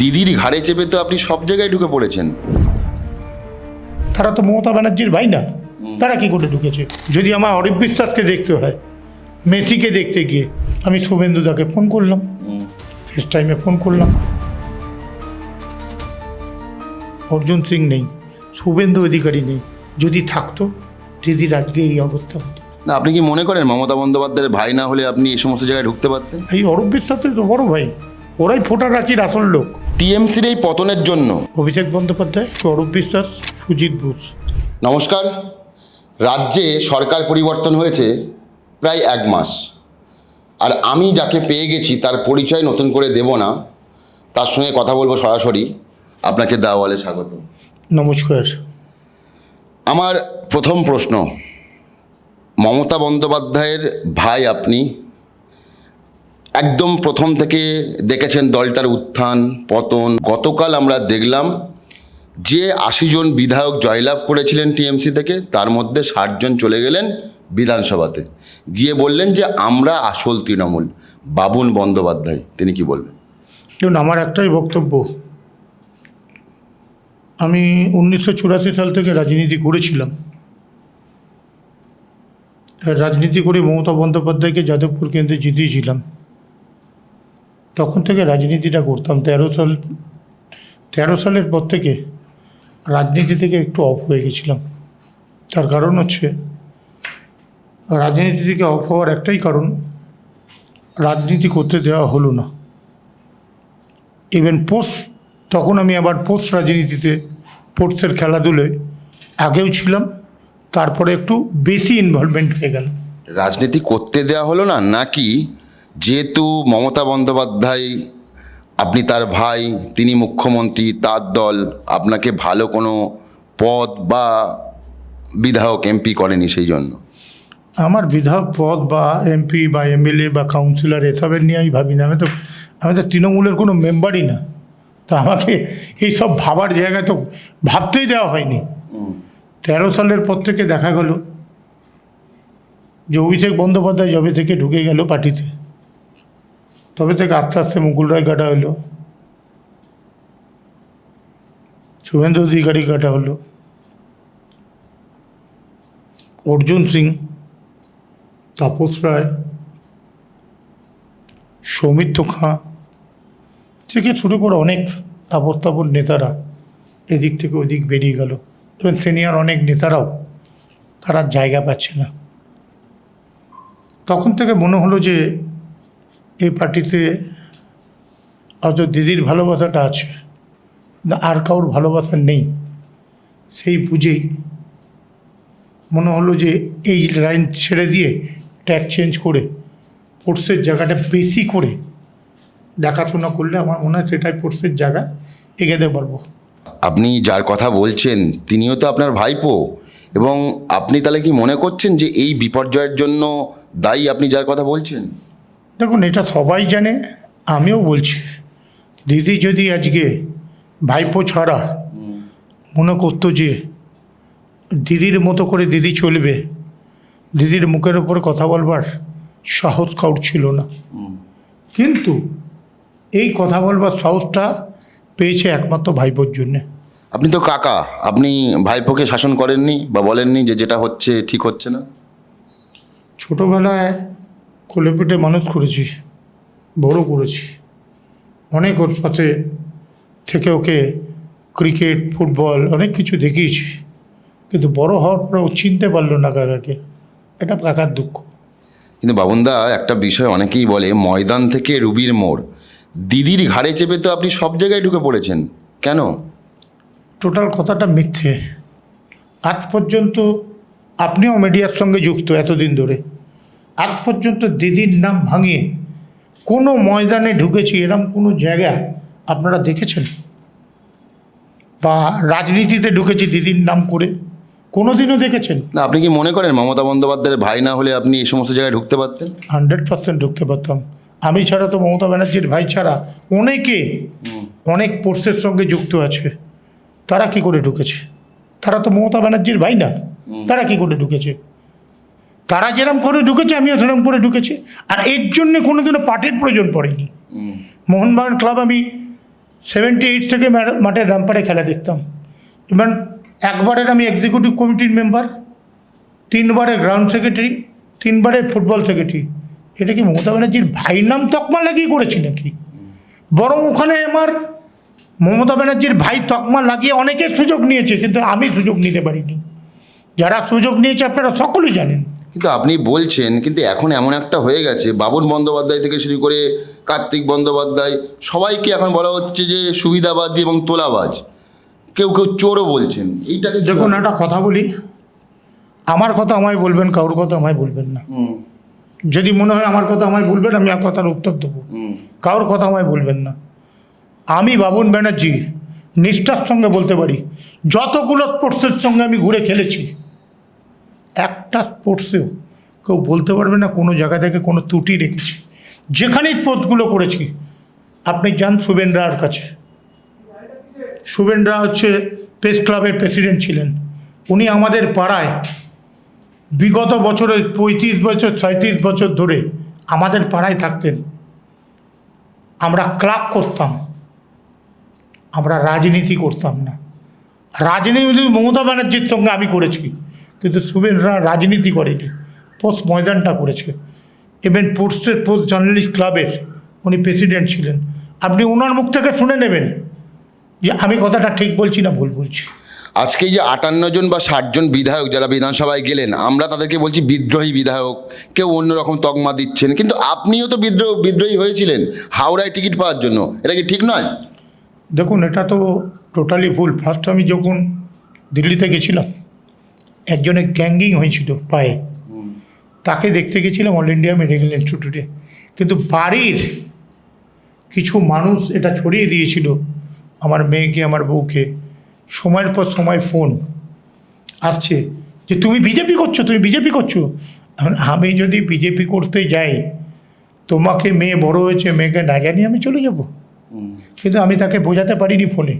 দিদির ঘাড়ে চেপে তো আপনি সব জায়গায় ঢুকে পড়েছেন। তারা তো মমতা ব্যানার্জির ভাই না, তারা কি করে ঢুকেছে? যদি আমার অরিপ বিশ্বাসকে দেখতে হয়, মেসিকে দেখতে গিয়ে আমি শুভেন্দুদাকে ফোন করলাম, ফেস টাইমে ফোন করলাম, অর্জুন সিং নেই, শুভেন্দু অধিকারী নেই। যদি থাকতো দিদির আজকে এই অবস্থা হতো না, আপনি কি মনে করেন মমতা বন্দ্যোপাধ্যায়ের ভাই না হলে আপনি এই সমস্ত জায়গায় ঢুকতে পারতেন? এই অরূপ বিশ্বাসের তো বড় ভাই, ওরাই ফোটা রাখির আসল লোক। টিএমসির এই পতনের জন্য অভিষেক বন্দ্যোপাধ্যায়, অরূপ বিশ্বাস, সুজিত বোস। নমস্কার। রাজ্যে সরকার পরিবর্তন হয়েছে প্রায় 1 মাস, আর আমি যাকে পেয়ে গেছি তার পরিচয় নতুন করে দেব না, তার সঙ্গে কথা বলবো সরাসরি। আপনাকে দাওয়ালে স্বাগত। নমস্কার। আমার প্রথম প্রশ্ন, মমতা বন্দ্যোপাধ্যায়ের ভাই আপনি, একদম প্রথম থেকে দেখেছেন দলটার উত্থান পতন। গতকাল আমরা দেখলাম যে 80 জন বিধায়ক জয়লাভ করেছিলেন টিএমসি থেকে, তার মধ্যে 60 জন চলে গেলেন বিধানসভাতে, গিয়ে বললেন যে আমরা আসল তৃণমূল। বাবুন বন্দ্যোপাধ্যায় তিনি কি বলবেন? দেখুন, আমার একটাই বক্তব্য, আমি 1984 সাল থেকে রাজনীতি করেছিলাম। রাজনীতি করে মমতা বন্দ্যোপাধ্যায়কে যাদবপুর কেন্দ্রে জিতিয়েছিলাম। তখন থেকে রাজনীতিটা করতাম। 13 সালের পর থেকে রাজনীতি থেকে একটু অফ হয়ে গেছিলাম। তার কারণ হচ্ছে, রাজনীতি থেকে অফ হওয়ার একটাই কারণ, রাজনীতি করতে দেওয়া হলো না। ইভেন তখন আমি আবার পোস্ট রাজনীতিতে, স্পোর্টসের খেলাধুলোয় আগেও ছিলাম, তারপরে একটু বেশি ইনভলভমেন্ট হয়ে গেল। রাজনীতি করতে দেওয়া হলো না, নাকি যেহেতু মমতা বন্দ্যোপাধ্যায় আপনি তার ভাই, তিনি মুখ্যমন্ত্রী, তার দল আপনাকে ভালো কোনো পদ বা বিধায়ক এমপি করেনি সেই জন্য? আমার বিধায়ক পদ বা এমপি বা এমএলএ বা কাউন্সিলর এসবের নিয়ে আমি ভাবি না। আমি তো তৃণমূলের কোনো মেম্বারই না, তো আমাকে এই সব ভাবার জায়গায় তো ভাবতেই দেওয়া হয়নি। 13 সালের পর থেকে দেখা গেল যে অভিষেক বন্দ্যোপাধ্যায় যবে থেকে ঢুকে গেল পার্টিতে, তবে থেকে আস্তে আস্তে মুকুল রায় কাটা হলো, শুভেন্দু অধিকারী কাটা হলো, অর্জুন সিং, তাপস রায়, সৌমিত্র খাঁ থেকে শুরু করে অনেক তাপর নেতারা এদিক থেকে ওদিক বেরিয়ে গেল। এবং সিনিয়র অনেক নেতারাও তারা জায়গা পাচ্ছে না। তখন থেকে মনে হলো যে এই পার্টিতে হয়তো দিদির ভালোবাসাটা আছে, না আর কারোর ভালোবাসা নেই। সেই বুঝেই মনে হলো যে এই লাইন ছেড়ে দিয়ে ট্র্যাক চেঞ্জ করে স্পোর্টসের জায়গাটা বেশি করে দেখাশোনা করলে আমার মনে হয় সেটাই স্পোর্টসের জায়গা এগোতে পারবো। আপনি যার কথা বলছেন তিনিও তো আপনার ভাইপো, এবং আপনি তাহলে কি মনে করছেন যে এই বিপর্যয়ের জন্য দায়ী আপনি যার কথা বলছেন? দেখুন, এটা সবাই জানে, আমিও বলছি, দিদি যদি আজকে ভাইপো ছাড়া মনে করতো যে দিদির মতো করে দিদি চলবে, দিদির মুখের ওপর কথা বলবার সাহস কাউর ছিল না। কিন্তু এই কথা বলবার সাহসটা পেয়েছে একমাত্র ভাইপোর জন্যে। আপনি তো কাকা, আপনি ভাইপোকে শাসন করেননি বা বলেননি যে যেটা হচ্ছে ঠিক হচ্ছে না? ছোটোবেলায় কোলে পিঠে মানুষ করেছি, বড় করেছি, অনেক ওর সাথে থেকে ওকে ক্রিকেট, ফুটবল অনেক কিছু দেখিয়েছি, কিন্তু বড় হওয়ার পরে ও চিনতে পারলো না কাকাকে। এটা কাকার দুঃখ। কিন্তু বাবুনদা, একটা বিষয় অনেকেই বলে, ময়দান থেকে রুবির মোড়, দিদির ঘাড়ে চেপে তো আপনি সব জায়গায় ঢুকে পড়েছেন, কেন? টোটাল কথাটা মিথ্যে। আজ পর্যন্ত, আপনিও মিডিয়ার সঙ্গে যুক্ত এতদিন ধরে, আজ পর্যন্ত দিদির নাম ভাঙিয়ে কোনো ময়দানে ঢুকেছি এরম কোনো জায়গা আপনারা দেখেছেন? বা রাজনীতিতে ঢুকেছি দিদির নাম করে কোনো দিনও দেখেছেন? না, আপনি কি মনে করেন মমতা বন্দ্যোপাধ্যায়ের ভাই না হলে আপনি এই সমস্ত জায়গায় ঢুকতে পারতেন? 100% ঢুকতে পারতাম। আমি ছাড়া তো, মমতা ব্যানার্জির ভাই ছাড়া অনেকে অনেক পোর্সের সঙ্গে যুক্ত আছে, তারা কি করে ঢুকেছে? তারা তো মমতা ব্যানার্জির ভাই না, তারা কি করে ঢুকেছে? তারা যেরকম করে ঢুকেছে আমিও সেরকম করে ঢুকেছি। আর এর জন্যে কোনোদিনও পার্টির প্রয়োজন পড়েনি। মোহনবাগান ক্লাব আমি 78 থেকে মাঠে রামপারে খেলা দেখতাম। এবার একবারের আমি এক্সিকিউটিভ কমিটির মেম্বার, 3 বারের গ্রাউন্ড সেক্রেটারি, 3 বারের ফুটবল সেক্রেটারি। এটা কি মমতা ব্যানার্জির ভাইয়ের নাম তকমা লাগিয়ে করেছি নাকি? বরং ওখানে আমার মমতা ব্যানার্জির ভাই তকমা লাগিয়ে অনেকে সুযোগ নিয়েছে, কিন্তু আমি সুযোগ নিতে পারিনি। যারা সুযোগ নিয়েছে আপনারা সকলেই জানেন। কিন্তু আপনি বলছেন, কিন্তু এখন এমন একটা হয়ে গেছে, বাবুল বন্দ্যোপাধ্যায় থেকে শুরু করে কার্তিক বন্দ্যোপাধ্যায় সবাইকে এখন বলা হচ্ছে যে সুবিধাবাদী এবং তোলাবাজ, কেউ কেউ চোরও বলছেন। এইটাকে দেখুন, একটা কথা বলি, আমার কথা আমায় বলবেন, কারোর কথা আমায় বলবেন না। যদি মনে হয় আমার কথা আমায় বলবেন, আমি আর কথার উত্তর দেবো। কারোর কথা আমায় বলবেন না। আমি বাবুল ব্যানার্জি নিষ্ঠার সঙ্গে বলতে পারি, যতগুলো স্পোর্টসের সঙ্গে আমি ঘুরে খেলেছি, একটা স্পোর্টসেও কেউ বলতে পারবে না কোনো জায়গা থেকে কোনো ত্রুটি রেখেছি। যেখানেই স্পোর্টসগুলো করেছি, আপনি যান শুভেন রায়ের কাছে। শুভেন রা হচ্ছে প্রেস ক্লাবের প্রেসিডেন্ট ছিলেন। উনি আমাদের পাড়ায় বিগত বছরে 35 বছর 37 বছর ধরে আমাদের পাড়ায় থাকতেন। আমরা ক্লাব করতাম, আমরা রাজনীতি করতাম না। রাজনীতি মমতা ব্যানার্জির সঙ্গে আমি করেছি, কিন্তু শুভেন রায় রাজনীতি করেনি, পোস্ট ময়দানটা করেছে। ইভেন পোস্ট জার্নালিস্ট ক্লাবের উনি প্রেসিডেন্ট ছিলেন। আপনি ওনার মুখ থেকে শুনে নেবেন যে আমি কথাটা ঠিক বলছি না ভুল বলছি। আজকে এই যে 58 জন বা 60 জন বিধায়ক যারা বিধানসভায় গেলেন, আমরা তাদেরকে বলছি বিদ্রোহী বিধায়ক, কেউ অন্যরকম তকমা দিচ্ছেন, কিন্তু আপনিও তো বিদ্রোহী হয়েছিলেন হাওড়ায় টিকিট পাওয়ার জন্য। এটা কি ঠিক নয়? দেখুন, এটা তো টোটালি ভুল। ফার্স্ট আমি যখন দিল্লিতে গেছিলাম, একজনের গ্যাঙ্গিং হয়েছিল পায়ে, তাকে দেখতে গেছিলাম অল ইন্ডিয়া মেডিকেল ইনস্টিটিউটে। কিন্তু বাড়ির কিছু মানুষ এটা ছড়িয়ে দিয়েছিল আমার মেয়েকে, আমার বউকে। সময়ের পর সময় ফোন আসছে যে তুমি বিজেপি করছো, তুমি বিজেপি করছো। এখন আমি যদি বিজেপি করতে যাই, তোমাকে মেয়ে বড় হয়েছে, মেয়েকে না জানিয়ে আমি চলে যাব। কিন্তু আমি তাকে বোঝাতে পারিনি ফোনে।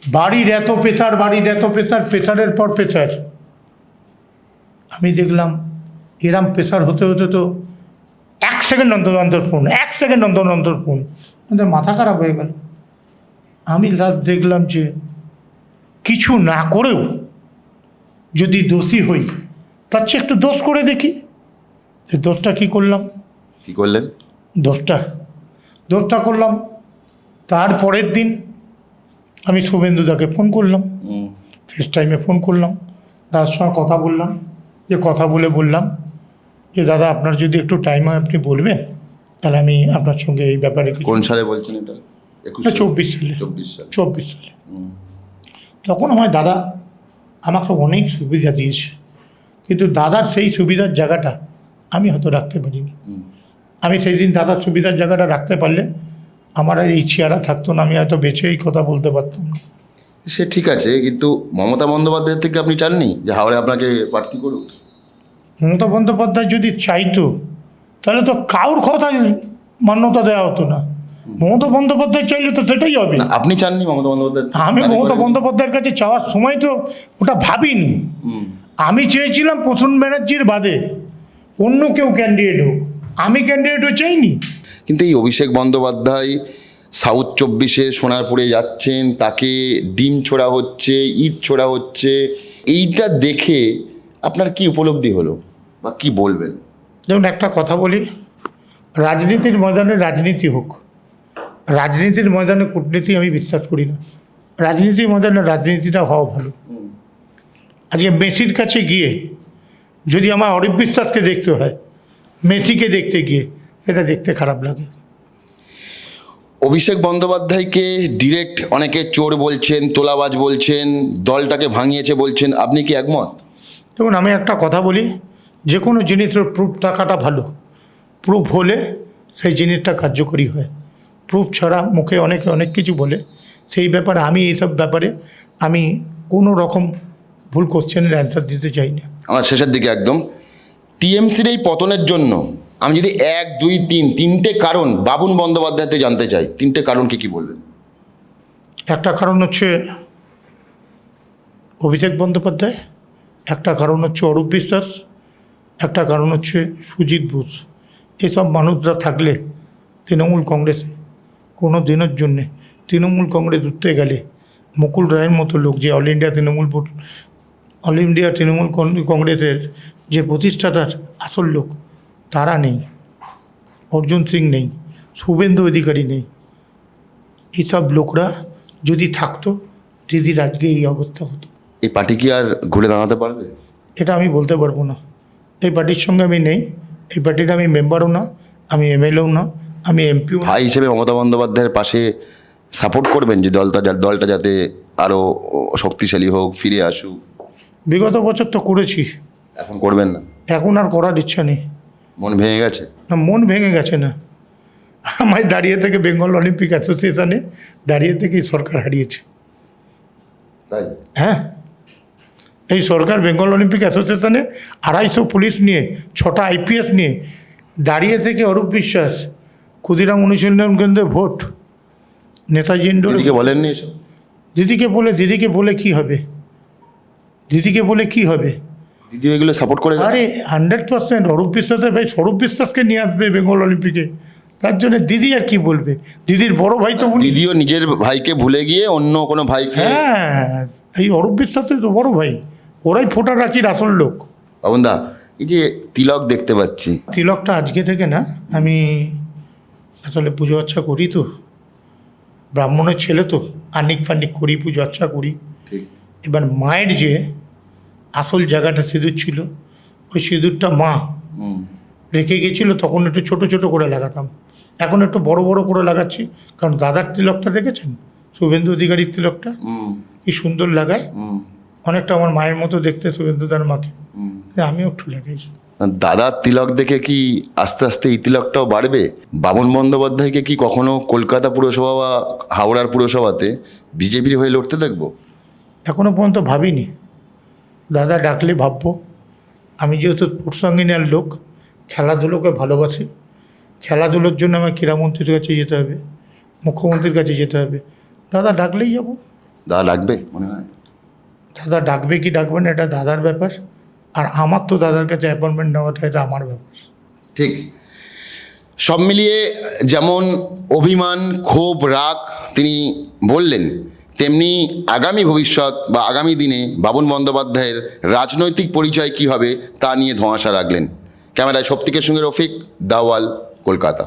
বাড়ির এত প্রেসার, বাড়ির এত প্রেসার, প্রেসারের পর প্রেসার। আমি দেখলাম এরম প্রেসার হতে হতে তো 1 সেকেন্ড অন্তর অন্তর ফোন, 1 সেকেন্ড অন্তর অন্তর ফোন, আমাদের মাথা খারাপ হয়ে গেল। আমি লাস্ট দেখলাম যে কিছু না করেও যদি দোষী হই, তার চেয়ে একটু দোষ করে দেখি। এই দোষটা কী করলাম? কি করলেন? দোষটা করলাম। তারপরের দিন আমি শুভেন্দুদাকে ফোন করলাম, ফেস টাইমে ফোন করলাম, তার সঙ্গে কথা বললাম। যে কথা বলে বললাম যে দাদা, আপনার যদি একটু টাইম হয় আপনি বলবেন, তাহলে আমি আপনার সঙ্গে এই ব্যাপারে কোন সালে বলছেন এটা? 24 সালে। 24 সালে। তখন আমার দাদা আমাকে অনেক সুবিধা দিয়েছে, কিন্তু দাদার সেই সুবিধার জায়গাটা আমি হয়তো রাখতে পারিনি। আমি সেই দিন দাদার সুবিধার জায়গাটা রাখতে পারলে আমার আর এই চেয়ারা থাকতো না, আমি হয়তো বেঁচে এই কথা বলতে পারতাম না। সে ঠিক আছে, কিন্তু মমতা বন্দ্যোপাধ্যায়ের থেকে আপনি চাননি যে হাওড়ে আপনাকে প্রার্থী করুক? মমতা বন্দ্যোপাধ্যায় যদি চাইতো, তাহলে তো কারোর কথা মান্যতা দেওয়া হতো না। মমতা বন্দ্যোপাধ্যায় চাইলে তো সেটাই হবে। না, আপনি চাননি মমতা বন্দ্যোপাধ্যায়? আমি মমতা বন্দ্যোপাধ্যায়ের কাছে চাওয়ার সময় তো ওটা ভাবিনি। আমি চেয়েছিলাম প্রসূন ব্যানার্জির বাদে অন্য কেউ ক্যান্ডিডেট হোক, আমি ক্যান্ডিডেটও চাইনি। কিন্তু এই অভিষেক বন্দ্যোপাধ্যায় সাউথ 24-এ সোনারপুরে যাচ্ছেন, তাকে ডিম ছোড়া হচ্ছে, ইট ছোড়া হচ্ছে, এইটা দেখে আপনার কি উপলব্ধি হলো বা কি বলবেন? যেমন একটা কথা বলি, রাজনীতির ময়দানে রাজনীতি হোক, রাজনীতির ময়দানে কূটনীতি আমি বিশ্বাস করি না। রাজনীতির ময়দানে রাজনীতিটা হওয়া ভালো। আজকে মেসির কাছে গিয়ে যদি আমার অরিপ বিশ্বাসকে দেখতে হয়, মেসিকে দেখতে গিয়ে সেটা দেখতে খারাপ লাগে। অভিষেক বন্দ্যোপাধ্যায়কে ডিরেক্ট অনেকে চোর বলছেন, তোলাবাজ বলছেন, দলটাকে ভাঙিয়েছে বলছেন, আপনি কি একমত? দেখুন, আমি একটা কথা বলি, যে কোনো জিনিসের প্রুফ থাকাটা ভালো। প্রুফ হলে সেই জিনিসটা কার্যকরী হয়। প্রুফ ছাড়া মুখে অনেকে অনেক কিছু বলে, সেই ব্যাপারে আমি এইসব ব্যাপারে আমি কোনো রকম ভুল কোশ্চেনের অ্যান্সার দিতে চাই না। আমার শেষের দিকে একদম, টিএমসির এই পতনের জন্য আমি যদি 1, 2, 3 তিনটে কারণ বাবুল বন্দ্যোপাধ্যায়তে জানতে চাই, তিনটে কারণ কি বলবেন? একটা কারণ হচ্ছে অভিষেক বন্দ্যোপাধ্যায়, একটা কারণ হচ্ছে অরূপ বিশ্বাস, একটা কারণ হচ্ছে সুজিত বোস। এসব মানুষরা থাকলে তৃণমূল কংগ্রেসে কোনো দিনের জন্যে তৃণমূল কংগ্রেস উঠতে গেলে মুকুল রায়ের মতো লোক, যে অল ইন্ডিয়া তৃণমূল কংগ্রেসের যে প্রতিষ্ঠাতার আসল লোক, তারা নেই। অর্জুন সিং নেই, শুভেন্দু অধিকারী নেই। এইসব লোকরা যদি থাকতো, দিদির আজকে এই অবস্থা হতো। এই পার্টি কি আর ঘুরে দাঁড়াতে পারবে? এটা আমি বলতে পারবো না। এই পার্টির সঙ্গে আমি নেই, এই পার্টির আমি মেম্বারও না, আমি এমএলএও না, আমি এমপিও। ভাই হিসেবে মমতা বন্দ্যোপাধ্যায়ের পাশে সাপোর্ট করবেন যে দলটা যাতে আরও শক্তিশালী হোক, ফিরে আসুক? বিগত বছর তো করেছি, এখন করবেন না? এখন আর করার ইচ্ছা নেই। মন ভেঙে গেছে? না, মন ভেঙে গেছে না। আমায় দাঁড়িয়ে থেকে বেঙ্গল অলিম্পিক অ্যাসোসিয়েশনে দাঁড়িয়ে থেকেই সরকার হারিয়েছে। তাই? হ্যাঁ, এই সরকার বেঙ্গল অলিম্পিক অ্যাসোসিয়েশনে 250 পুলিশ নিয়ে, 6টা আইপিএস নিয়ে দাঁড়িয়ে থেকে অরূপ বিশ্বাস, ক্ষুদিরাম অনুশীলন কেন্দ্রে ভোট, নেতাজি ইন্ডোর। দিদিকে বলেননি এসব? দিদিকে বলে কি হবে? দিদিকে বলে কি হবে? দিদি এগুলো সাপোর্ট করে? আরে 100% অরূপ বিশ্বাসের ভাই স্বরূপ বিশ্বাসকে নিয়ে আসবে বেঙ্গল অলিম্পিকে, তার জন্য দিদি আর কি বলবে? দিদির বড় ভাই তো উনি। দিদিও নিজের ভাইকে ভুলে গিয়ে অন্য কোনো ভাইকে। হ্যাঁ, এই অরূপ বিশ্বাসের তো বড় ভাই, ওরাই ফোটা রাখির আসল লোক। বাবনদা, এই যে তিলক দেখতে পাচ্ছি, তিলকটা আজকে থেকে না, আমি আসলে পুজো আচ্ছা করি তো, ব্রাহ্মণের ছেলে তো, আনিক ফানিক করি, পুজো আচ্ছা করি। ঠিক। এবার মায়ের যে আসল জায়গাটা সিঁদুর ছিল, ওই সিঁদুরটা মা রেখে গেছিলো, তখন একটু ছোট ছোট করে লাগাতাম, এখন একটু বড় বড় করে লাগাচ্ছি। কারণ দাদার তিলকটা দেখেছেন, শুভেন্দু অধিকারীর তিলকটা কি সুন্দর লাগায়, অনেকটা আমার মায়ের মতো দেখতে শুভেন্দুদার মাকে, আমিও একটু লাগাই। দাদার তিলক দেখে কি আস্তে আস্তে এই তিলকটাও বাড়বে? বামন বন্দ্যোপাধ্যায়কে কি কখনো কলকাতা পুরসভা বা হাওড়ার পুরসভাতে বিজেপির হয়ে লড়তে দেখবো? এখনও পর্যন্ত ভাবিনি, দাদা ডাকলে ভাববো। আমি যেহেতু স্পোর্টসঙ্গিনার লোক, খেলাধুলোকে ভালোবাসি, খেলাধুলোর জন্য আমার ক্রীড়ামন্ত্রীর কাছে যেতে হবে, মুখ্যমন্ত্রীর কাছে যেতে হবে। দাদা ডাকলেই যাব। দাদা ডাকবে মনে হয়? দাদা ডাকবে কি ডাকবে না, এটা দাদার ব্যাপার, আর আমার তো দাদার কাছে অ্যাপয়েন্টমেন্ট নেওয়াটা এটা আমার ব্যাপার। ঠিক। সব মিলিয়ে যেমন অভিমান, ক্ষোভ, রাগ তিনি বললেন, তেমনি আগামী ভবিষ্যৎ বা আগামী দিনে বাবন বন্দ্যোপাধ্যায়ের রাজনৈতিক পরিচয় কী হবে তা নিয়ে ধোঁয়াশা রাখলেন। ক্যামেরায় শক্তিকের সঙ্গে রফিক, দাওয়াল, কলকাতা।